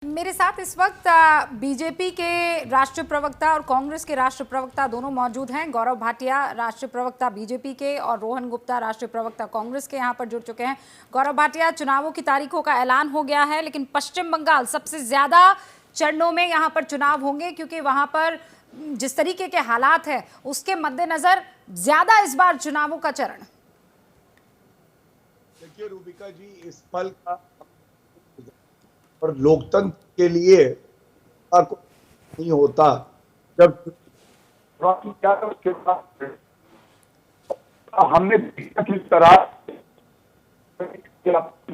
मेरे साथ इस वक्त बीजेपी के राष्ट्रीय प्रवक्ता और कांग्रेस के राष्ट्रीय प्रवक्ता दोनों मौजूद हैं। गौरव भाटिया राष्ट्रीय प्रवक्ता बीजेपी के और रोहन गुप्ता राष्ट्रीय प्रवक्ता कांग्रेस के यहाँ पर जुड़ चुके हैं। गौरव भाटिया, चुनावों की तारीखों का ऐलान हो गया है, लेकिन पश्चिम बंगाल सबसे ज्यादा चरणों में यहाँ पर चुनाव होंगे, क्योंकि वहाँ पर जिस तरीके के हालात है उसके मद्देनजर ज्यादा इस बार चुनावों का चरण। देखिए रूबिका जी, इस पल का और लोकतंत्र के लिए नहीं होता जब हमने किस तरह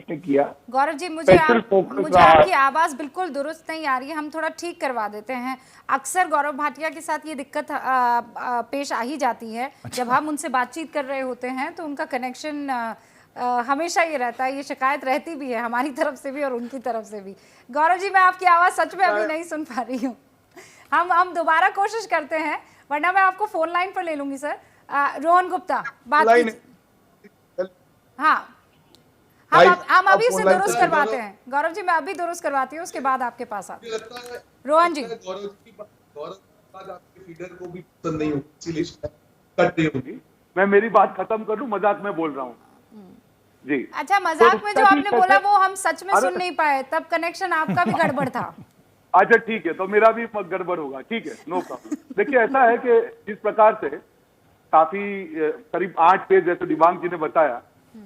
किया। गौरव जी, मुझे आपकी आवाज बिल्कुल दुरुस्त नहीं आ रही है, हम थोड़ा ठीक करवा देते हैं। अक्सर गौरव भाटिया के साथ ये दिक्कत पेश आ ही जाती है। जब हम उनसे बातचीत कर रहे होते हैं तो उनका कनेक्शन हमेशा ये रहता है, ये शिकायत रहती भी है हमारी तरफ से भी और उनकी तरफ से भी। गौरव जी, मैं आपकी आवाज़ सच में अभी नहीं सुन पा रही हूँ। हम दोबारा कोशिश करते हैं, वरना मैं आपको फोन लाइन पर ले लूंगी। सर रोहन गुप्ता बात हाँ, हम अभी उसे दुरुस्त करवाते हैं। गौरव जी, मैं अभी दुरुस्त करवाती हूँ, उसके बाद आपके पास आते हैं। रोहन जी, मैं मेरी बात खत्म कर लूं, मजाक में बोल रहा हूँ जी। अच्छा, मजाक में जो आपने बोला वो हम सच में सुन नहीं पाए, तब कनेक्शन आपका भी गड़बड़ था। अच्छा ठीक है, तो मेरा भी गड़बड़ होगा, ठीक है, नो प्रॉब्लम। देखिए ऐसा है कि जिस प्रकार से काफी करीब 8 फेज, जैसे दिवांग जी ने बताया,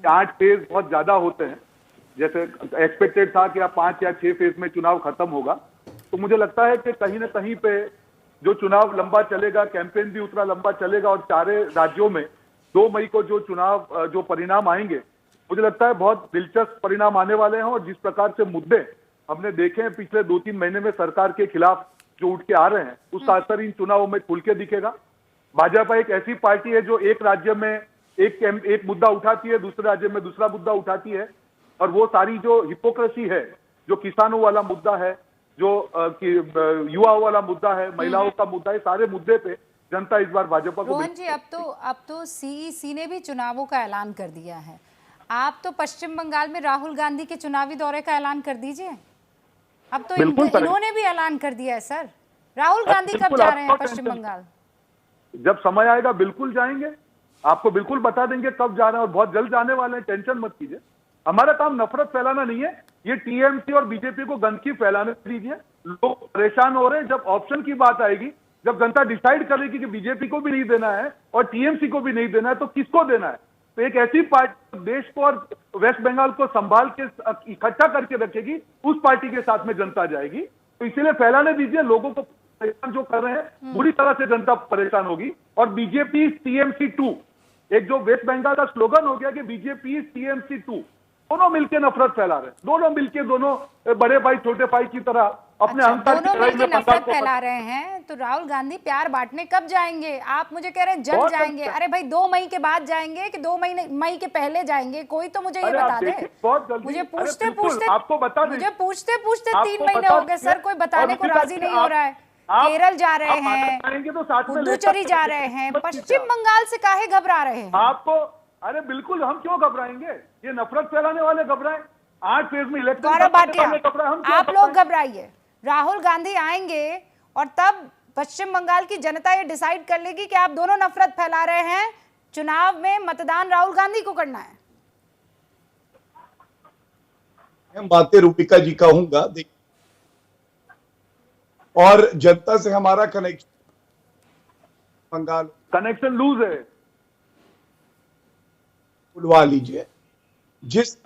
8 फेज बहुत ज्यादा होते हैं। जैसे एक्सपेक्टेड था कि 5 या 6 फेज में चुनाव खत्म होगा, तो मुझे लगता है कि कहीं ना कहीं पे जो चुनाव लंबा चलेगा, कैंपेन भी उतना लंबा चलेगा, और सारे राज्यों में 2 मई को जो चुनाव जो परिणाम आएंगे, मुझे लगता है बहुत दिलचस्प परिणाम आने वाले हैं। और जिस प्रकार से मुद्दे हमने देखे हैं पिछले 2-3 महीने में सरकार के खिलाफ जो उठ के आ रहे हैं, उसका असर इन चुनावों में खुल के दिखेगा। भाजपा एक ऐसी पार्टी है जो एक राज्य में एक मुद्दा उठाती है, दूसरे राज्य में दूसरा मुद्दा उठाती है, और वो सारी जो हिपोक्रेसी है, जो किसानों वाला मुद्दा है, जो युवाओं वाला मुद्दा है, महिलाओं का मुद्दा है, सारे मुद्दे पे जनता इस बार भाजपा को। रोहन जी, अब तो सीईसी ने भी चुनावों का ऐलान कर दिया है। आप तो पश्चिम बंगाल में राहुल गांधी के चुनावी दौरे का ऐलान कर दीजिए। अब तो इन्होंने भी ऐलान कर दिया है। सर, राहुल गांधी कब जा रहे हैं पश्चिम बंगाल? जब समय आएगा बिल्कुल जाएंगे, आपको बिल्कुल बता देंगे कब जा रहे हैं, और बहुत जल्द जाने वाले हैं, टेंशन मत कीजिए। हमारा काम नफरत फैलाना नहीं है, ये टीएमसी और बीजेपी को गंदगी फैलाने दीजिए। लोग परेशान हो रहे हैं। जब ऑप्शन की बात आएगी, जब जनता डिसाइड करेगी कि बीजेपी को भी नहीं देना है और टीएमसी को भी नहीं देना है, तो किसको देना है? तो एक ऐसी पार्टी देश को और वेस्ट बंगाल को संभाल के इकट्ठा करके रखेगी, उस पार्टी के साथ में जनता जाएगी। तो इसीलिए फैलाने दीजिए। लोगों को परेशान जो कर रहे हैं, बुरी तरह से जनता परेशान होगी। और बीजेपी टीएमसी 2, एक जो वेस्ट बंगाल का स्लोगन हो गया कि बीजेपी टीएमसी 2, दोनों मिलकर नफरत फैला रहे हैं। दोनों मिलकर, दोनों बड़े भाई छोटे भाई की तरह अपने दोनों मिलकर नफरत फैला रहे हैं। तो राहुल गांधी प्यार बांटने कब जाएंगे? आप मुझे कह रहे हैं जल्द जाएंगे। अरे भाई, 2 मई के बाद जाएंगे कि 2 मई के पहले जाएंगे? कोई तो मुझे ये बता दे। मुझे पूछते पूछते आपको बता दें, मुझे पूछते पूछते 3 महीने हो गए सर, कोई बताने को राजी नहीं हो रहा है। केरल जा रहे हैं, पुदुचेरी जा रहे हैं, पश्चिम बंगाल से काहे घबरा रहे हैं आपको? अरे बिल्कुल, हम क्यों घबराएंगे? ये नफरत फैलाने वाले घबराएं। 8 फेज में इलेक्शन, गौरव भाटिया, आप लोग घबराइए। राहुल गांधी आएंगे और तब पश्चिम बंगाल की जनता ये डिसाइड कर लेगी कि आप दोनों नफरत फैला रहे हैं। चुनाव में मतदान राहुल गांधी को करना है। हम बातें रूबिका जी कहूंगा, और जनता से हमारा कनेक्शन बंगाल कनेक्शन लूज है, बुलवा लीजिए। जिस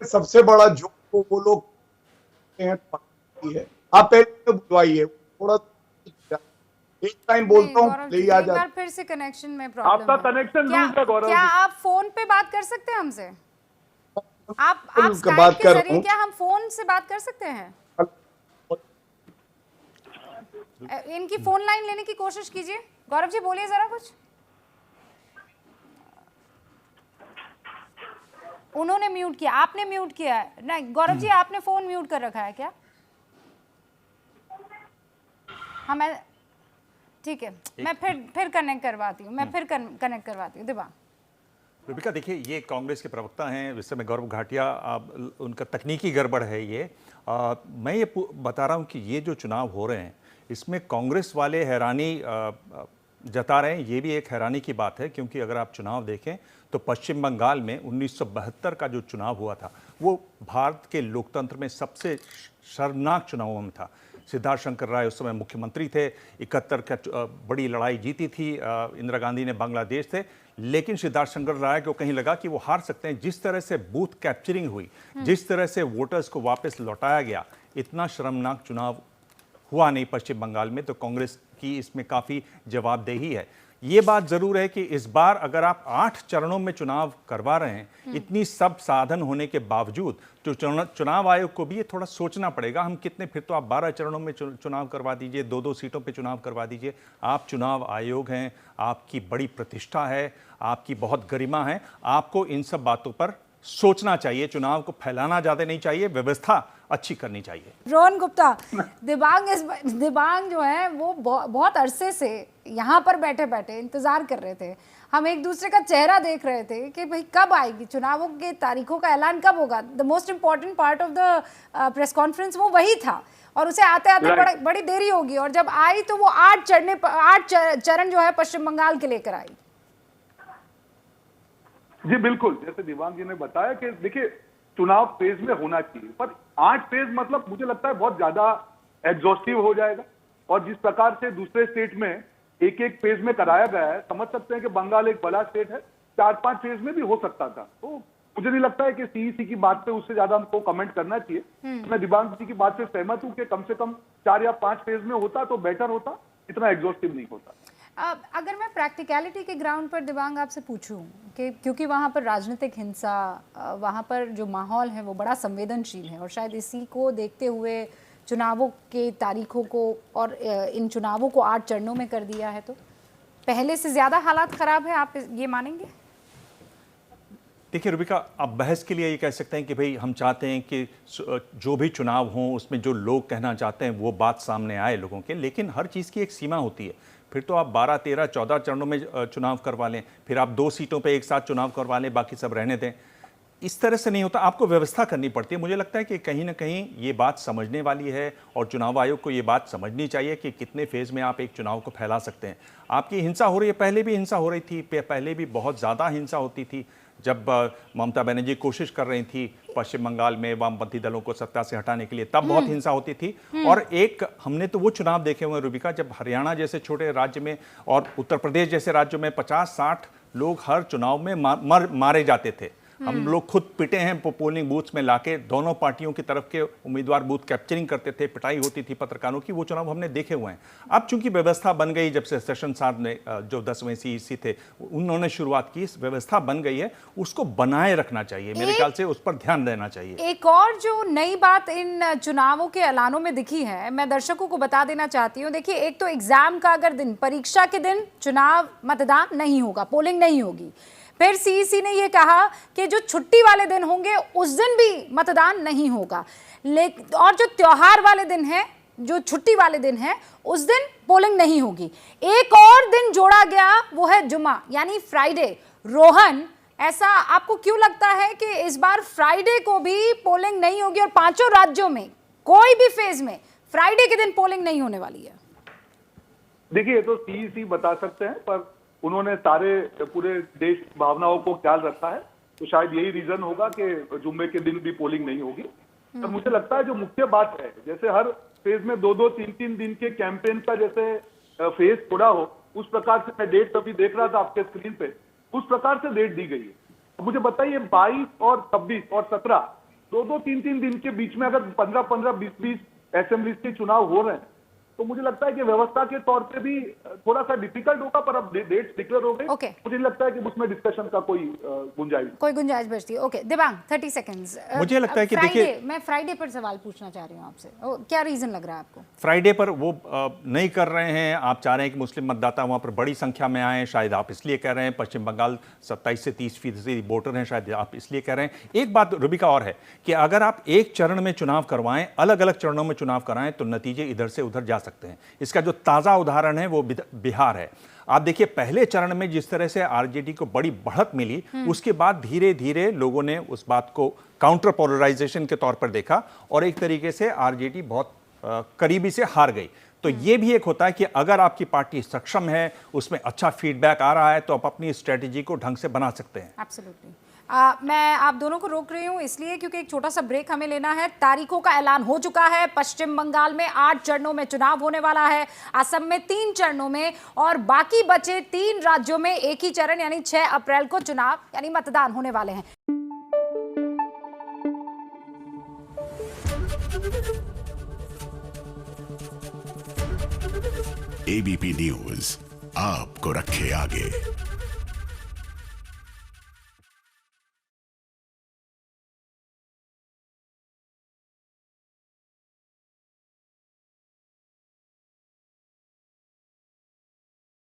सबसे बड़ा जो वो लोग है, आप पहले बुलवाइए। थोड़ा एक टाइम बोलता हूँ, ले आ जाए। फिर से कनेक्शन में प्रॉब्लम है। आपका कनेक्शन लूज है गौरव। क्या आप फोन पे बात कर सकते हैं हमसे? आप बात के जरिए क्या हम फोन से बात कर सकते हैं? इनकी फोन लाइन लेने की कोशिश कीजिए। गौरव जी, बोलिए जरा कुछ। उन्होंने म्यूट किया, आपने म्यूट किया है? नहीं गौरव जी, आपने फोन म्यूट कर रखा है क्या? हमें ठीक है, मैं फिर कनेक्ट करवाती हूँ। दिवांग रूबिका, देखिए, ये कांग्रेस के प्रवक्ता हैं इस समय गौरव भाटिया, उनका तकनीकी गड़बड़ है ये। मैं ये बता रहा हूँ कि ये जो चुनाव हो रहे हैं इसमें कांग्रेस वाले हैरानी जता रहे हैं। ये भी एक हैरानी की बात है, क्योंकि अगर आप चुनाव देखें तो पश्चिम बंगाल में 1972 का जो चुनाव हुआ था वो भारत के लोकतंत्र में सबसे शर्मनाक चुनावों में था। सिद्धार्थ शंकर राय उस समय मुख्यमंत्री थे, 71 का बड़ी लड़ाई जीती थी इंदिरा गांधी ने बांग्लादेश से, लेकिन सिद्धार्थ शंकर राय को कहीं लगा कि वो हार सकते हैं। जिस तरह से बूथ कैप्चरिंग हुई, जिस तरह से वोटर्स को वापस लौटाया गया, इतना शर्मनाक चुनाव हुआ नहीं पश्चिम बंगाल में। तो कांग्रेस की इसमें काफ़ी जवाबदेही है। ये बात जरूर है कि इस बार अगर आप 8 चरणों में चुनाव करवा रहे हैं, इतनी सब साधन होने के बावजूद, तो चुनाव आयोग को भी ये थोड़ा सोचना पड़ेगा। हम कितने, फिर तो आप 12 चरणों में चुनाव करवा दीजिए, 2-2 सीटों पे चुनाव करवा दीजिए। आप चुनाव आयोग हैं, आपकी बड़ी प्रतिष्ठा है, आपकी बहुत गरिमा है, आपको इन सब बातों पर सोचना चाहिए। चुनाव को फैलाना ज्यादा नहीं चाहिए, व्यवस्था अच्छी करनी चाहिए। रोहन गुप्ता, दिबांग जो है वो बहुत अरसे से यहाँ पर बैठे बैठे इंतजार कर रहे थे। हम एक दूसरे का चेहरा देख रहे थे कि भाई कब आएगी, चुनावों के तारीखों का ऐलान कब होगा। The most important part of the press conference वो वही था, और उसे आते आते बड़ी देरी होगी। और जब आई तो वो 8 चरण जो है पश्चिम बंगाल के लेकर आई। जी बिल्कुल, जैसे दिवांग जी ने बताया कि देखिए चुनाव फेज में होना चाहिए, पर 8 फेज मतलब मुझे लगता है बहुत ज्यादा एग्जॉस्टिव हो जाएगा। और जिस प्रकार से दूसरे स्टेट में एक एक फेज में कराया गया है, समझ सकते हैं कि बंगाल एक बड़ा स्टेट है, 4-5 फेज में भी हो सकता था। तो मुझे नहीं लगता है कि सीईसी की बात पे उससे ज्यादा हमको कमेंट करना चाहिए। मैं दिवांग जी की बात से सहमत हूं कि कम से कम 4 या 5 फेज में होता तो बेटर होता, इतना एग्जॉस्टिव नहीं होता। अगर मैं प्रैक्टिकलिटी के ग्राउंड पर दिवांग आपसे पूछूं कि क्योंकि वहाँ पर राजनीतिक हिंसा, वहाँ पर जो माहौल है वो बड़ा संवेदनशील है, और शायद इसी को देखते हुए चुनावों के तारीखों को और इन चुनावों को 8 चरणों में कर दिया है, तो पहले से ज़्यादा हालात ख़राब है, आप ये मानेंगे? देखिए रूबिका, आप बहस के लिए ये कह सकते हैं कि भाई हम चाहते हैं कि जो भी चुनाव हों उसमें जो लोग कहना चाहते हैं वो बात सामने आए लोगों के, लेकिन हर चीज़ की एक सीमा होती है। फिर तो आप 12, 13, 14 चरणों में चुनाव करवा लें, फिर आप 2 सीटों पे एक साथ चुनाव करवा लें, बाकी सब रहने दें। इस तरह से नहीं होता, आपको व्यवस्था करनी पड़ती है। मुझे लगता है कि कहीं ना कहीं ये बात समझने वाली है, और चुनाव आयोग को ये बात समझनी चाहिए कि कितने फेज में आप एक चुनाव को फैला सकते हैं। आपकी हिंसा हो रही है, पहले भी हिंसा हो रही थी, पहले भी बहुत ज़्यादा हिंसा होती थी। जब ममता बनर्जी कोशिश कर रही थी पश्चिम बंगाल में वामपंथी दलों को सत्ता से हटाने के लिए, तब बहुत हिंसा होती थी। और एक हमने तो वो चुनाव देखे हुए हैं रूबिका, जब हरियाणा जैसे छोटे राज्य में और उत्तर प्रदेश जैसे राज्यों में 50-60 लोग हर चुनाव में मारे जाते थे। हम लोग खुद पिटे हैं पोलिंग बूथ्स में लाके, दोनों पार्टियों की तरफ के उम्मीदवार बूथ कैप्चरिंग करते थे, पिटाई होती थी पत्रकारों की, वो चुनाव हमने देखे हुए हैं। अब चूंकि व्यवस्था बन गई, जब से सेशन साहब ने जो 10वें सीईसी थे उन्होंने शुरुआत की, इस व्यवस्था बन गई है, उसको बनाए रखना चाहिए। मेरे ख्याल से उस पर ध्यान देना चाहिए। एक और जो नई बात इन चुनावों के ऐलानों में दिखी है, मैं दर्शकों को बता देना चाहती हूँ। देखिए, एक तो एग्जाम का अगर दिन, परीक्षा के दिन चुनाव मतदान नहीं होगा, पोलिंग नहीं होगी। फिर सीईसी ने यह कहा कि जो छुट्टी वाले दिन होंगे उस दिन भी मतदान नहीं होगा, लेकिन और जो त्योहार वाले दिन है, जो छुट्टी वाले दिन है, उस दिन पोलिंग नहीं होगी। एक और दिन जोड़ा गया, वो है जुमा यानी फ्राइडे। रोहन, ऐसा आपको क्यों लगता है कि इस बार फ्राइडे को भी पोलिंग नहीं होगी और 5 राज्यों में कोई भी फेज में फ्राइडे के दिन पोलिंग नहीं होने वाली है? देखिए, ये तो सीईसी बता सकते हैं, पर उन्होंने सारे पूरे देश की भावनाओं को ख्याल रखा है, तो शायद यही रीजन होगा कि जुम्मे के दिन भी पोलिंग नहीं होगी। तो मुझे लगता है जो मुख्य बात है, जैसे हर फेज में 2-2, 3-3 दिन के कैंपेन का जैसे फेज थोड़ा हो, उस प्रकार से मैं डेट अभी देख रहा था आपके स्क्रीन पे, उस प्रकार से डेट दी गई है। तो मुझे बताइए 22 और 26 और 17, 2-2, 3-3 दिन के बीच में अगर 15-15, 20-20 असेंबलीज के चुनाव हो रहे हैं, तो मुझे लगता है कि व्यवस्था के तौर पे भी थोड़ा सा डिफिकल्ट होगा, पर अब डेट्स डिक्लेयर हो गई। मुझे लगता है कि उसमें डिस्कशन का कोई गुंजाइश बचती है। Okay Dibang, 30 seconds. मुझे लगता है कि देखिए, मैं फ्राइडे पर सवाल पूछना चाह रही हूँ आपसे, क्या रीजन लग रहा है आपको? फ्राइडे पर वो नहीं कर रहे हैं, आप चाह रहे हैं कि मुस्लिम मतदाता वहां पर बड़ी संख्या में आए, शायद आप इसलिए कह रहे हैं। पश्चिम बंगाल 27 से 30% वोटर हैं, शायद आप इसलिए कह रहे हैं। एक बात रूबिका और है कि अगर आप एक चरण में चुनाव करवाएं, अलग अलग चरणों में चुनाव कराएं, तो नतीजे इधर से उधर जा सकते हैं। सकते हैं। इसका जो ताज़ा उदाहरण है वो बिहार है। आप देखिए पहले चरण में जिस तरह से आरजेडी को बड़ी बढ़त मिली, उसके बाद धीरे धीरे लोगों ने उस बात को काउंटर पोलराइजेशन के तौर पर देखा और एक तरीके से आरजेडी बहुत करीबी से हार गई। तो ये भी एक होता है कि अगर आपकी पार्टी सक्षम है, उसमें अच्छा फीडबैक आ रहा है, तो आप अपनी स्ट्रेटेजी को ढंग से बना सकते हैं। एब्सोल्युटली। मैं आप दोनों को रोक रही हूँ इसलिए क्योंकि एक छोटा सा ब्रेक हमें लेना है। तारीखों का ऐलान हो चुका है। पश्चिम बंगाल में 8 चरणों में चुनाव होने वाला है, असम में 3 चरणों में, और बाकी बचे 3 राज्यों में एक ही चरण यानी 6 अप्रैल को चुनाव यानी मतदान होने वाले हैं। एबीपी न्यूज आपको रखे आगे।